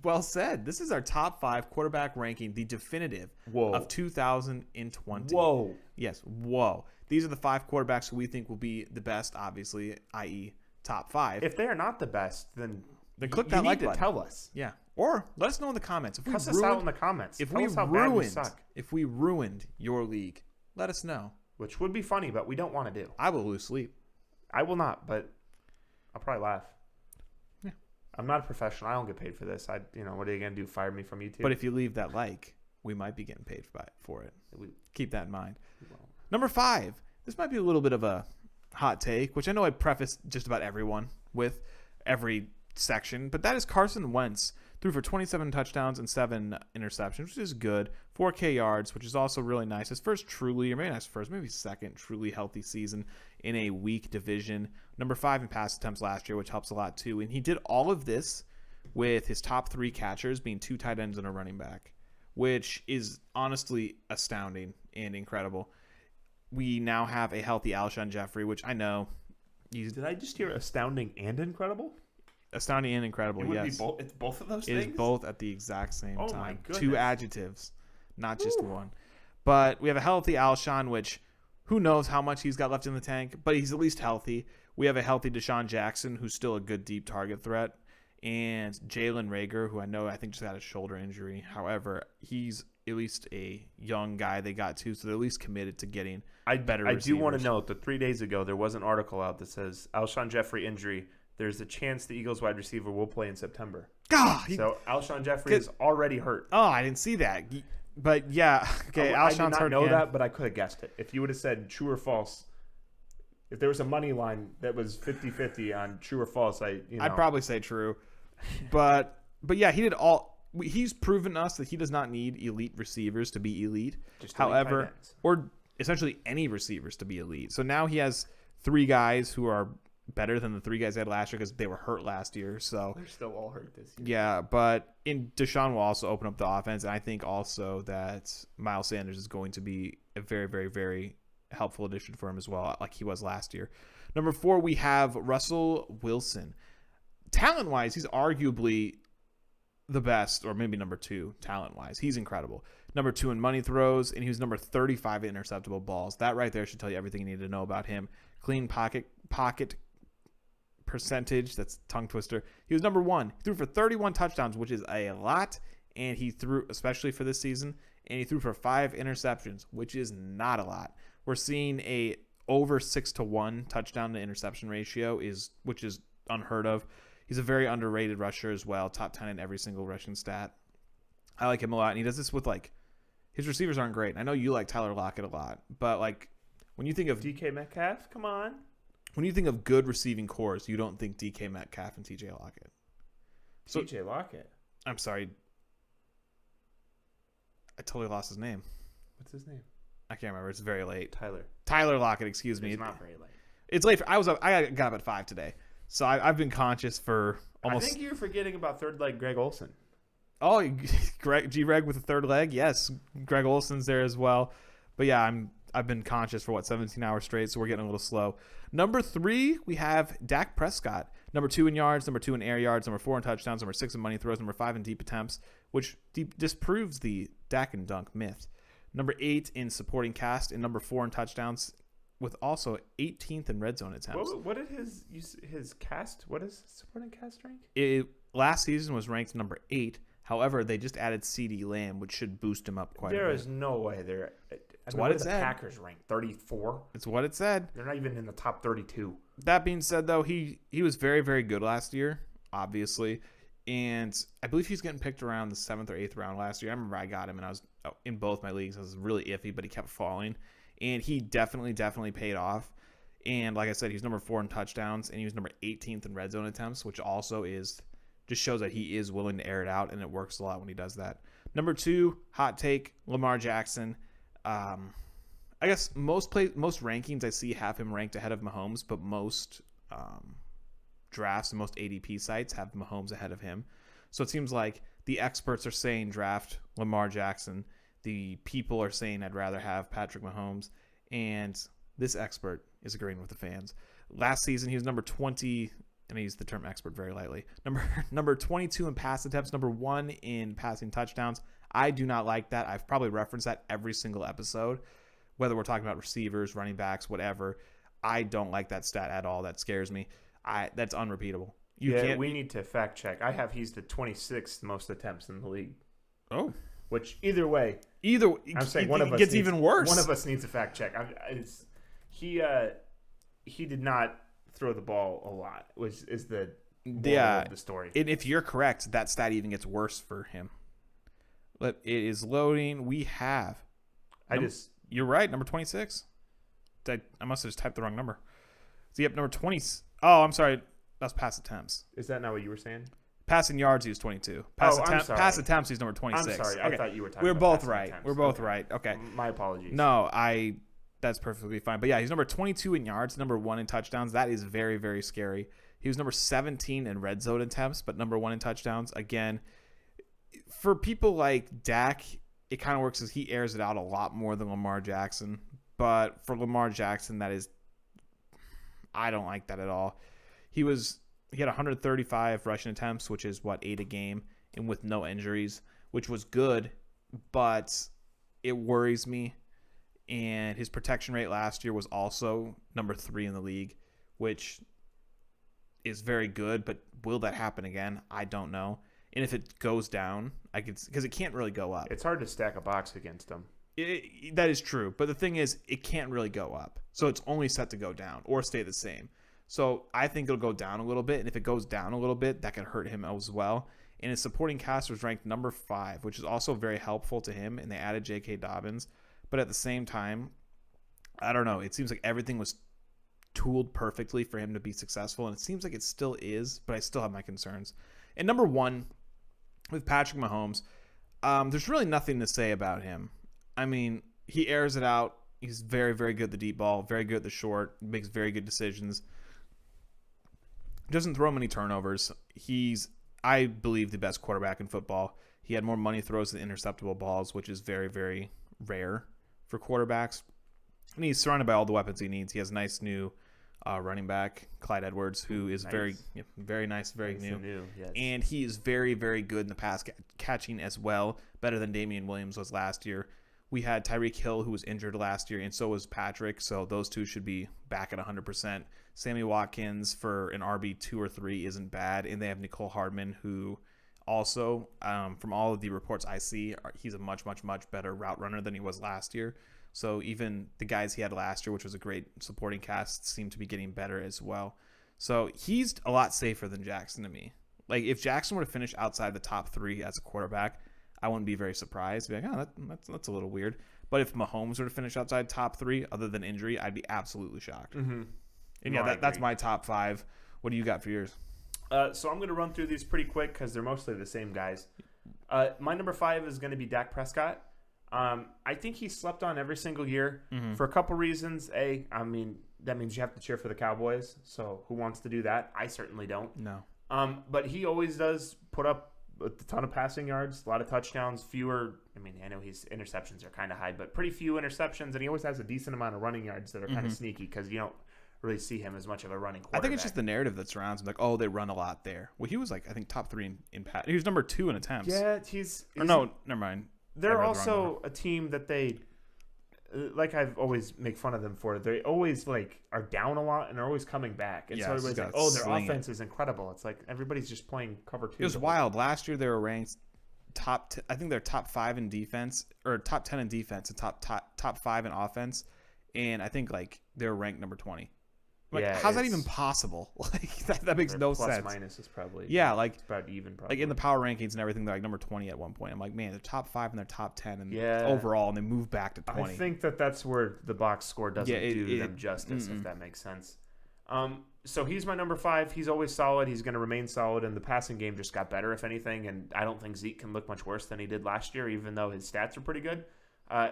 Well said. This is our top 5 quarterback ranking, the definitive of 2020. Whoa. Yes, whoa. These are the 5 quarterbacks who we think will be the best, obviously, i.e. top 5. If they are not the best, then click you that need like to button. tell us. Yeah. Or let us know in the comments. Cuss us out in the comments. If tell we us how bad we ruined, suck. if we ruined your league, let us know. Which would be funny, but we don't want to do. I will lose sleep. I will not, but I'll probably laugh. Yeah. I'm not a professional. I don't get paid for this. What are you gonna do? Fire me from YouTube? But if you leave that like, we might be getting paid for it. Keep that in mind. Number 5. This might be a little bit of a hot take, which I know I prefaced just about everyone with every section, but that is Carson Wentz. Threw for 27 touchdowns and 7 interceptions, which is good. 4K yards, which is also really nice. His first truly, or maybe not his first, maybe second truly healthy season in a weak division. Number 5 in pass attempts last year, which helps a lot too. And he did all of this with his top 3 catchers being 2 tight ends and a running back, which is honestly astounding and incredible. We now have a healthy Alshon Jeffrey, which I know. Did I just hear astounding and incredible? Astounding and incredible, it would yes. Be it's both of those things? It is both at the exact same time. My goodness. 2 adjectives, not just one. But we have a healthy Alshon, which who knows how much he's got left in the tank, but he's at least healthy. We have a healthy Deshaun Jackson, who's still a good deep target threat. And Jalen Reagor, who I think just had a shoulder injury. However, he's at least a young guy they got to, so they're at least committed to getting better receivers. I do want to note that 3 days ago, there was an article out that says Alshon Jeffrey injury. There's a chance the Eagles wide receiver will play in September. God, so Alshon Jeffrey is already hurt. Oh, I didn't see that. But yeah, okay, Alshon's hurt. I did not know that, but I could have guessed it. If you would have said true or false, if there was a money line that was 50-50 on true or false, I'd probably say true. But yeah, he did all. He's proven us that he does not need elite receivers to be elite. However, or essentially any receivers to be elite. So now he has 3 guys who are better than the 3 guys they had last year because they were hurt last year. So they're still all hurt this year. Yeah, but Deshaun will also open up the offense, and I think also that Miles Sanders is going to be a very, very, very helpful addition for him as well, like he was last year. Number 4, we have Russell Wilson. Talent-wise, he's arguably the best, or maybe number 2 talent-wise. He's incredible. Number 2 in money throws, and he was number 35 in interceptable balls. That right there should tell you everything you need to know about him. Clean pocket percentage, that's tongue twister. He was number 1. He threw for 31 touchdowns, which is a lot, and he threw, especially for this season, and he threw for 5 interceptions, which is not a lot. We're seeing a over 6-to-1 touchdown to interception ratio, which is unheard of. He's a very underrated rusher as well, top 10 in every single rushing stat. I like him a lot, and he does this with, his receivers aren't great. I know you like Tyler Lockett a lot, but, when you think of DK Metcalf, come on. When you think of good receiving cores, you don't think DK Metcalf and TJ Lockett. TJ Lockett? I'm sorry. I totally lost his name. What's his name? I can't remember. It's very late. Tyler Lockett, excuse me. It's not very late. It's late. I got up at 5 today. So I've been conscious for almost... I think you're forgetting about third leg Greg Olsen. Oh, G-Reg with a third leg? Yes. Greg Olsen's there as well. But yeah, I've been conscious for 17 hours straight, so we're getting a little slow. Number 3, we have Dak Prescott. Number 2 in yards, number 2 in air yards, number 4 in touchdowns, number 6 in money throws, number 5 in deep attempts, which disproves the Dak and dunk myth. Number 8 in supporting cast, and number 4 in touchdowns, with also 18th in red zone attempts. What did his cast? What is supporting cast rank? Last season was ranked number 8. However, they just added CeeDee Lamb, which should boost him up quite a bit. There is no way they're... It's what it said. The Packers ranked 34. It's what it said. They're not even in the top 32. That being said, though, he was very, very good last year, obviously. And I believe he's getting picked around the 7th or 8th round last year. I remember I got him, and I was in both my leagues. I was really iffy, but he kept falling. And he definitely paid off. And like I said, he's number 4 in touchdowns, and he was number 18th in red zone attempts, which also just shows that he is willing to air it out, and it works a lot when he does that. Number 2, hot take, Lamar Jackson. I guess most rankings I see have him ranked ahead of Mahomes, but most drafts and most ADP sites have Mahomes ahead of him. So it seems like the experts are saying draft Lamar Jackson. The people are saying I'd rather have Patrick Mahomes. And this expert is agreeing with the fans. Last season, he was number 20 and I use the term expert very lightly. Number 22 in pass attempts, number 1 in passing touchdowns. I do not like that. I've probably referenced that every single episode, whether we're talking about receivers, running backs, whatever. I don't like that stat at all. That scares me. That's unrepeatable. We need to fact check. I have he's the 26th most attempts in the league. Oh. Which either way, I'm saying one of us gets needs, even worse. One of us needs a fact check. He did not throw the ball a lot. Is the moral of the story. And if you're correct, that stat even gets worse for him. But it is loading. We have. You're right. Number 26. I must have just typed the wrong number. So yep, number 20. Oh, I'm sorry. That's pass attempts. Is that not what you were saying? Passing yards, he was 22. I'm sorry. Pass attempts, he's number 26. I'm sorry. Okay. I thought you were talking We're about both passing right. attempts. We're both right. Okay. My apologies. No, that's perfectly fine. But yeah, he's number 22 in yards, number 1 in touchdowns. That is very, very scary. He was number 17 in red zone attempts, but number 1 in touchdowns. Again, for people like Dak, it kind of works as he airs it out a lot more than Lamar Jackson. But for Lamar Jackson, I don't like that at all. He had 135 rushing attempts, which is 8 a game, and with no injuries, which was good, but it worries me. And his protection rate last year was also number 3 in the league, which is very good, but will that happen again? I don't know. And if it goes down, because it can't really go up. It's hard to stack a box against him. That is true. But the thing is, it can't really go up. So it's only set to go down or stay the same. So I think it'll go down a little bit. And if it goes down a little bit, that could hurt him as well. And his supporting cast was ranked number 5, which is also very helpful to him. And they added J.K. Dobbins. But at the same time, I don't know. It seems like everything was tooled perfectly for him to be successful. And it seems like it still is. But I still have my concerns. And number 1, with Patrick Mahomes, there's really nothing to say about him. I mean, he airs it out. He's very, very good at the deep ball, very good at the short, makes very good decisions. Doesn't throw many turnovers. He's, I believe, the best quarterback in football. He had more money throws than interceptable balls, which is very, very rare for quarterbacks. And he's surrounded by all the weapons he needs. He has a nice new running back, Clyde Edwards, who is very nice, very new. Yes. And he is very, very good in the pass catching as well, better than Damian Williams was last year. We had Tyreek Hill, who was injured last year, and so was Patrick. So those two should be back at 100%. Sammy Watkins for an RB2 or 3 isn't bad. And they have Nicole Hardman, who also, from all of the reports I see, he's a much, much, much better route runner than he was last year. So even the guys he had last year, which was a great supporting cast, seem to be getting better as well. So he's a lot safer than Jackson to me. Like, if Jackson were to finish outside the top 3 as a quarterback, I wouldn't be very surprised. Be like, oh, that's a little weird. But if Mahomes were to finish outside top 3, other than injury, I'd be absolutely shocked. Mm-hmm. And that's my top 5. What do you got for yours? So I'm going to run through these pretty quick because they're mostly the same guys. My number 5 is going to be Dak Prescott. I think he slept on every single year for a couple reasons. I mean, that means you have to cheer for the Cowboys. So who wants to do that? I certainly don't. No. But he always does put up a ton of passing yards, a lot of touchdowns, fewer. I mean, I know his interceptions are kind of high, but pretty few interceptions. And he always has a decent amount of running yards that are kind of sneaky because you don't really see him as much of a running quarterback. I think it's just the narrative that surrounds him. Like, oh, they run a lot there. Well, he was I think top 3 in pass. He was number 2 in attempts. Yeah, no, never mind. They're also a team that they, like I've always make fun of them for. They always are down a lot and they're always coming back. And so everybody's like, oh, their offense is incredible. It's like everybody's just playing cover 2. It was wild. Last year they were ranked I think they're top 5 in defense, or top 10 in defense, and top 5 in offense. And I think they were ranked number 20. How's that even possible? That makes no sense. Plus minus is probably it's about even. Probably in the power rankings and everything, they're number 20 at one point. I'm like, man, they're top 5 and they're top 10 and overall, and they move back to 20. I think that's where the box score doesn't do them justice, if that makes sense. So he's my number 5. He's always solid. He's going to remain solid, and the passing game just got better, if anything. And I don't think Zeke can look much worse than he did last year, even though his stats are pretty good.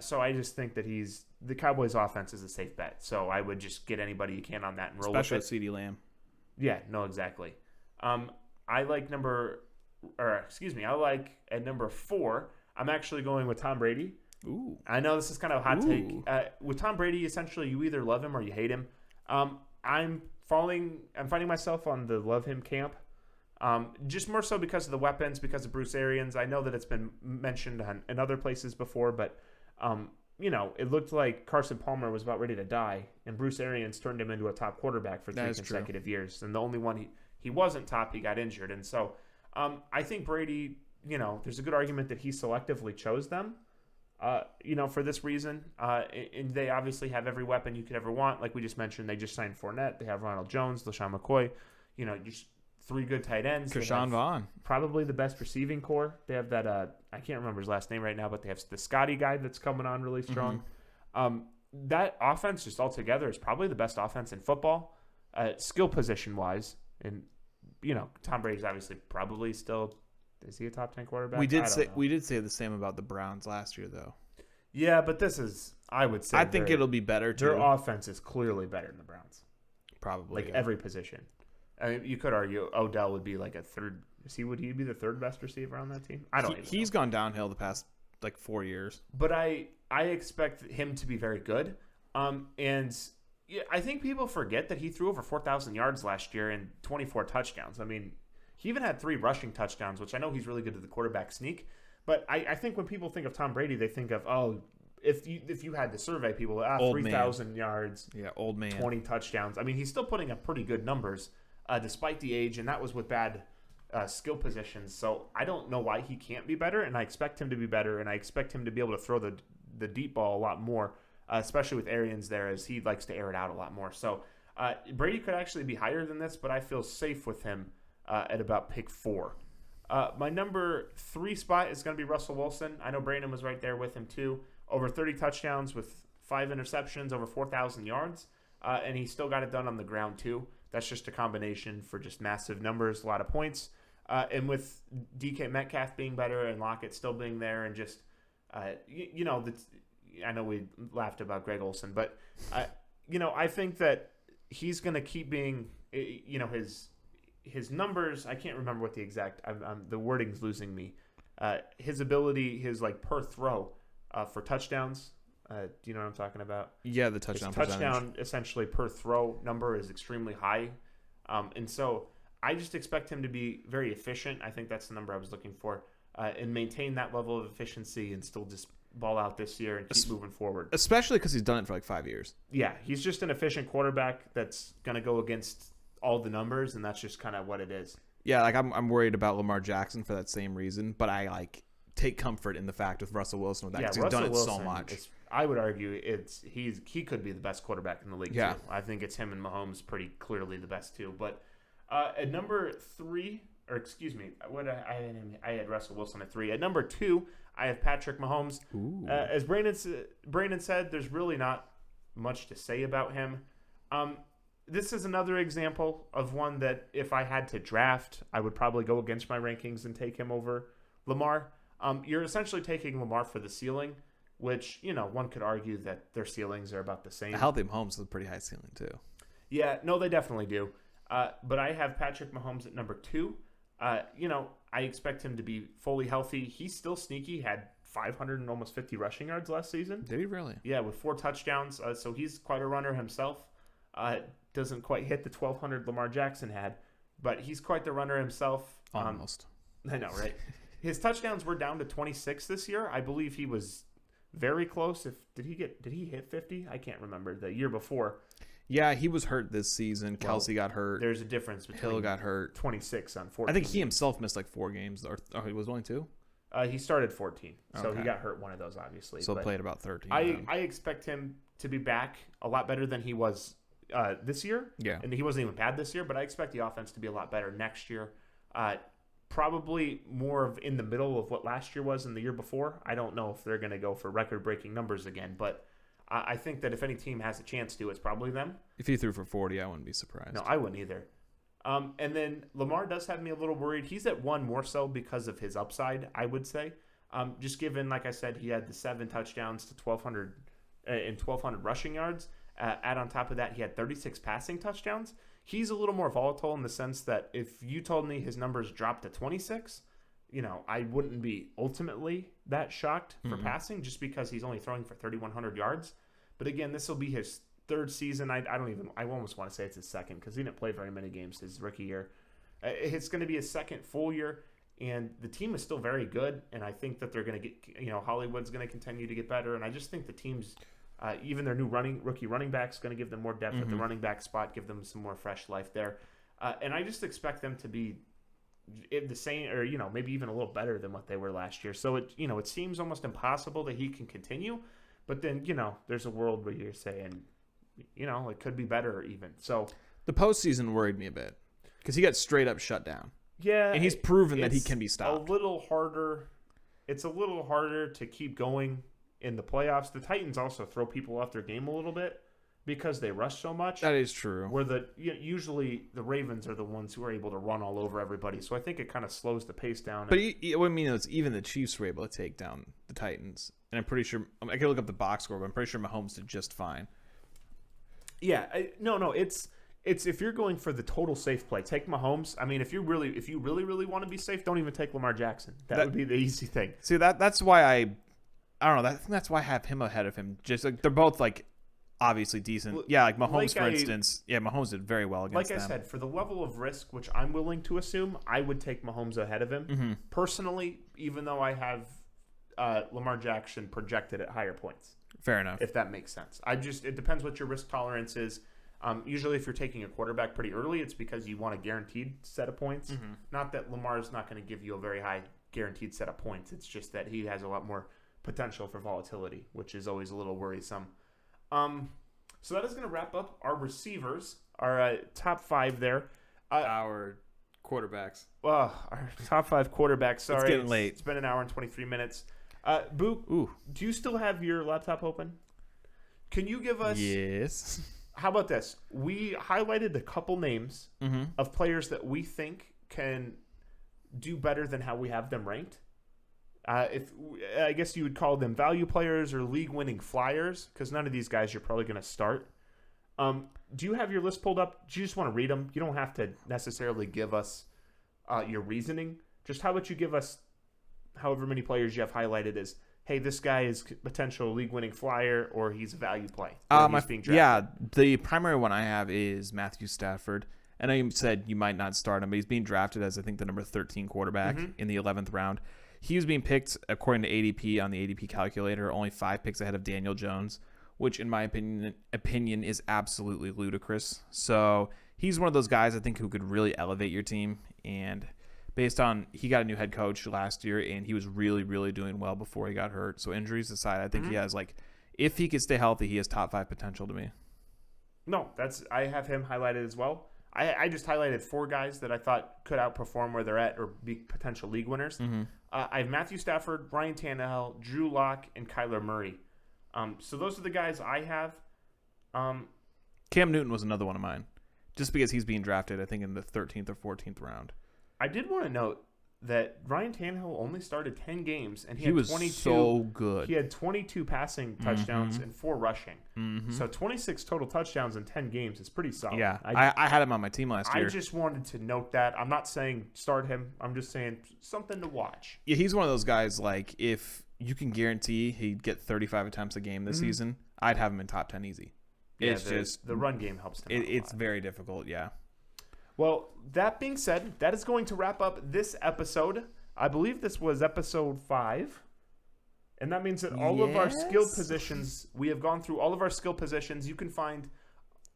So I just think that the Cowboys' offense is a safe bet. So I would just get anybody you can on that and roll especially with it. CeeDee Lamb. Yeah, no, exactly. I like at number 4. I'm actually going with Tom Brady. Ooh. I know this is kind of a hot take. With Tom Brady, essentially, you either love him or you hate him. I'm finding myself on the love him camp. Just more so because of the weapons, because of Bruce Arians. I know that it's been mentioned in other places before, but it looked like Carson Palmer was about ready to die, and Bruce Arians turned him into a top quarterback for 3 consecutive years. And the only one he wasn't top, he got injured. And so I think Brady, there's a good argument that he selectively chose them, for this reason. And they obviously have every weapon you could ever want. Like we just mentioned, they just signed Fournette. They have Ronald Jones, LaShawn McCoy, just 3 good tight ends. Kershawn Vaughn. Probably the best receiving core. They have that, I can't remember his last name right now, but they have the Scotty guy that's coming on really strong. Mm-hmm. That offense just altogether is probably the best offense in football, skill position-wise. And, Tom Brady's obviously probably still – is he a top 10 quarterback? We did say the same about the Browns last year, though. Yeah, but this is – I would say I think it'll be better, too. Their offense is clearly better than the Browns. Probably. Every position. I mean, you could argue Odell would be like a third. Would he be the third best receiver on that team? I don't know. He's gone downhill the past 4 years. But I expect him to be very good. And I think people forget that he threw over 4,000 yards last year and 24 touchdowns. I mean, he even had 3 rushing touchdowns, which I know he's really good at the quarterback sneak. But I think when people think of Tom Brady, they think of, if you had to survey people, 3,000 yards, old man, 20 touchdowns. I mean, he's still putting up pretty good numbers. Despite the age, and that was with bad skill positions. So I don't know why he can't be better, and I expect him to be better, and I expect him to be able to throw the deep ball a lot more, especially with Arians there, as he likes to air it out a lot more. So Brady could actually be higher than this, but I feel safe with him at about pick 4. My number 3 spot is going to be Russell Wilson. I know Brandon was right there with him too. Over 30 touchdowns with 5 interceptions, over 4,000 yards, and he still got it done on the ground too. That's just a combination for just massive numbers, a lot of points. And with DK Metcalf being better and Lockett still being there and just, I know we laughed about Greg Olsen, but, I think that he's going to keep being, his numbers, I can't remember what the exact, the wording's losing me. His ability, per throw for touchdowns. Do you know what I'm talking about? Yeah, the touchdown percentage. Touchdown essentially per throw number is extremely high. And so I just expect him to be very efficient. I think that's the number I was looking for. And maintain that level of efficiency and still just ball out this year and keep moving forward. Especially because he's done it for 5 years. Yeah, he's just an efficient quarterback that's going to go against all the numbers, and that's just kind of what it is. Yeah, I'm worried about Lamar Jackson for that same reason, but I take comfort in the fact with Russell Wilson with that because he's done it so much. I would argue he could be the best quarterback in the league too. I think it's him and Mahomes pretty clearly the best too. But at number 3, or excuse me, I had Russell Wilson at 3. At number 2, I have Patrick Mahomes. As Brandon said, there's really not much to say about him. This is another example of one that if I had to draft, I would probably go against my rankings and take him over Lamar. You're essentially taking Lamar for the ceiling, which, one could argue that their ceilings are about the same. A healthy Mahomes has a pretty high ceiling, too. Yeah, no, they definitely do. But I have Patrick Mahomes at number 2. I expect him to be fully healthy. He's still sneaky, had 500 and almost 50 rushing yards last season. Did he really? Yeah, with 4 touchdowns. So he's quite a runner himself. Doesn't quite hit the 1,200 Lamar Jackson had, but he's quite the runner himself. Almost. I know, right? His touchdowns were down to 26 this year. I believe he was very close. Did he hit 50? I can't remember. The year before. Yeah, he was hurt this season. Kelsey got hurt. There's a difference between Hill got hurt. 26 on 14. I think he himself missed 4 games, or he was only 2. He started 14, so he got hurt one of those, obviously. So played about 13. I expect him to be back a lot better than he was this year. Yeah, and he wasn't even bad this year, but I expect the offense to be a lot better next year. Probably more of in the middle of what last year was and the year before. I don't know if they're going to go for record-breaking numbers again, but I think that if any team has a chance to, it's probably them. If he threw for 40, I wouldn't be surprised. No, I wouldn't either. And then Lamar does have me a little worried. He's at 1 more so because of his upside, I would say. Just given, like I said, he had the 7 touchdowns to 1,200 and 1,200 rushing yards. Add on top of that, he had 36 passing touchdowns. He's a little more volatile in the sense that if you told me his numbers dropped to 26, I wouldn't be ultimately that shocked for passing just because he's only throwing for 3,100 yards. But again, this will be his third season. I almost want to say it's his second because he didn't play very many games his rookie year. It's going to be his second full year, and the team is still very good. And I think that they're going to get, Hollywood's going to continue to get better. And I just think the team's, even their new rookie running back is going to give them more depth at the running back spot, give them some more fresh life there. And I just expect them to be the same, or maybe even a little better than what they were last year. So it seems almost impossible that he can continue, but then there's a world where you're saying it could be better even. So the postseason worried me a bit because he got straight up shut down. Yeah, and he's proven that he can be stopped. It's a little harder to keep going in the playoffs. The Titans also throw people off their game a little bit because they rush so much. That is true. Where usually the Ravens are the ones who are able to run all over everybody. So I think it kind of slows the pace down. But it's even the Chiefs were able to take down the Titans. And I'm pretty sure I can look up the box score, but I'm pretty sure Mahomes did just fine. Yeah, it's if you're going for the total safe play, take Mahomes. I mean, if you really want to be safe, don't even take Lamar Jackson. That would be the easy thing. See, that's why I don't know. That's why I have him ahead of him. Just like they're both like obviously decent. Well, yeah, like Mahomes, for instance. Yeah, Mahomes did very well against them. Like I said, for the level of risk, which I'm willing to assume, I would take Mahomes ahead of him. Mm-hmm. Personally, even though I have Lamar Jackson projected at higher points. Fair enough. If that makes sense. It depends what your risk tolerance is. Usually if you're taking a quarterback pretty early, it's because you want a guaranteed set of points. Mm-hmm. Not that Lamar's not going to give you a very high guaranteed set of points. It's just that he has a lot more potential for volatility, which is always a little worrisome. So that is going to wrap up our receivers, our top five there. Our quarterbacks. Our top five quarterbacks. Sorry. It's getting late. It's been an hour and 23 minutes. Boop, do you still have your laptop open? Can you give us... Yes. How about this? We highlighted a couple names of players that we think can do better than how we have them ranked. I guess you would call them value players or league-winning flyers, because none of these guys you're probably going to start. Do you have your list pulled up? Do you just want to read them? You don't have to necessarily give us your reasoning. Just how about you give us however many players you have highlighted as, hey, this guy is potential league-winning flyer, or he's a value play. He's being drafted. Yeah, the primary one I have is Matthew Stafford. I know you said you might not start him, but he's being drafted as, I think, the number 13 quarterback in the 11th round. He was being picked, according to ADP, on the ADP calculator, only 5 picks ahead of Daniel Jones, which, in my opinion is absolutely ludicrous. So he's one of those guys, I think, who could really elevate your team. And based on, he got a new head coach last year, and he was really, really doing well before he got hurt. So injuries aside, I think he has, if he could stay healthy, he has top 5 potential to me. No, I have him highlighted as well. I just highlighted 4 guys that I thought could outperform where they're at or be potential league winners. Mm-hmm. I have Matthew Stafford, Ryan Tannehill, Drew Lock, and Kyler Murray. So those are the guys I have. Cam Newton was another one of mine, just because he's being drafted, I think, in the 13th or 14th round. I did want to note that Ryan Tannehill only started 10 games, and he was 22, so good. He had 22 passing touchdowns and 4 rushing. Mm-hmm. So 26 total touchdowns in 10 games is pretty solid. Yeah, I had him on my team last year. I just wanted to note that. I'm not saying start him. I'm just saying something to watch. Yeah, he's one of those guys, if you can guarantee he'd get 35 attempts a game this season, I'd have him in top 10 easy. Yeah, it's just the run game helps him out a It's lot. very difficult, yeah. Well, that being said, that is going to wrap up this episode. I believe this was episode 5. And that means that all of our skill positions, we have gone through all of our skill positions. You can find...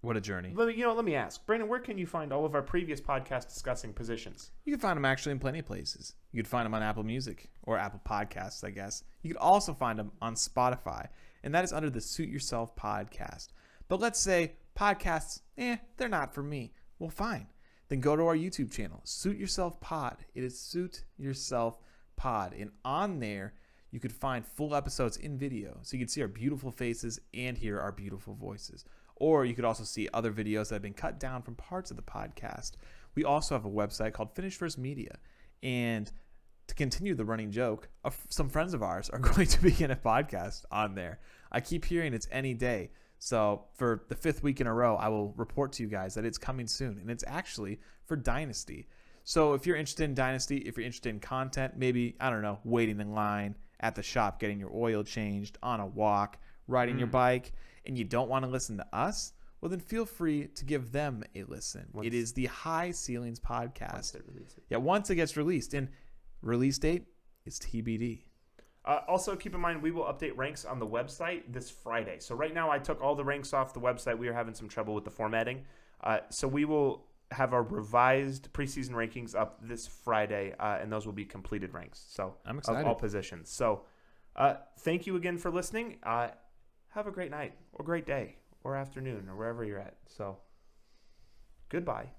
What a journey. Let me ask. Brandon, where can you find all of our previous podcasts discussing positions? You can find them actually in plenty of places. You could find them on Apple Music or Apple Podcasts, I guess. You could also find them on Spotify. And that is under the Suit Yourself podcast. But let's say podcasts, they're not for me. Well, fine. Then go to our YouTube channel, Suit Yourself Pod. It is Suit Yourself Pod. And on there, you could find full episodes in video. So you can see our beautiful faces and hear our beautiful voices. Or you could also see other videos that have been cut down from parts of the podcast. We also have a website called Finish First Media. And to continue the running joke, some friends of ours are going to begin a podcast on there. I keep hearing it's any day. So for the 5th week in a row, I will report to you guys that it's coming soon. And it's actually for Dynasty. So if you're interested in Dynasty, if you're interested in content, maybe, waiting in line at the shop, getting your oil changed, on a walk, riding your bike and you don't want to listen to us, well, then feel free to give them a listen. It is the High Ceilings Podcast. Once it gets released. And release date is TBD. Also, keep in mind, we will update ranks on the website this Friday. So right now, I took all the ranks off the website. We are having some trouble with the formatting. So we will have our revised preseason rankings up this Friday, and those will be completed ranks. So I'm excited. Of all positions. So thank you again for listening. Have a great night or great day or afternoon or wherever you're at. So goodbye.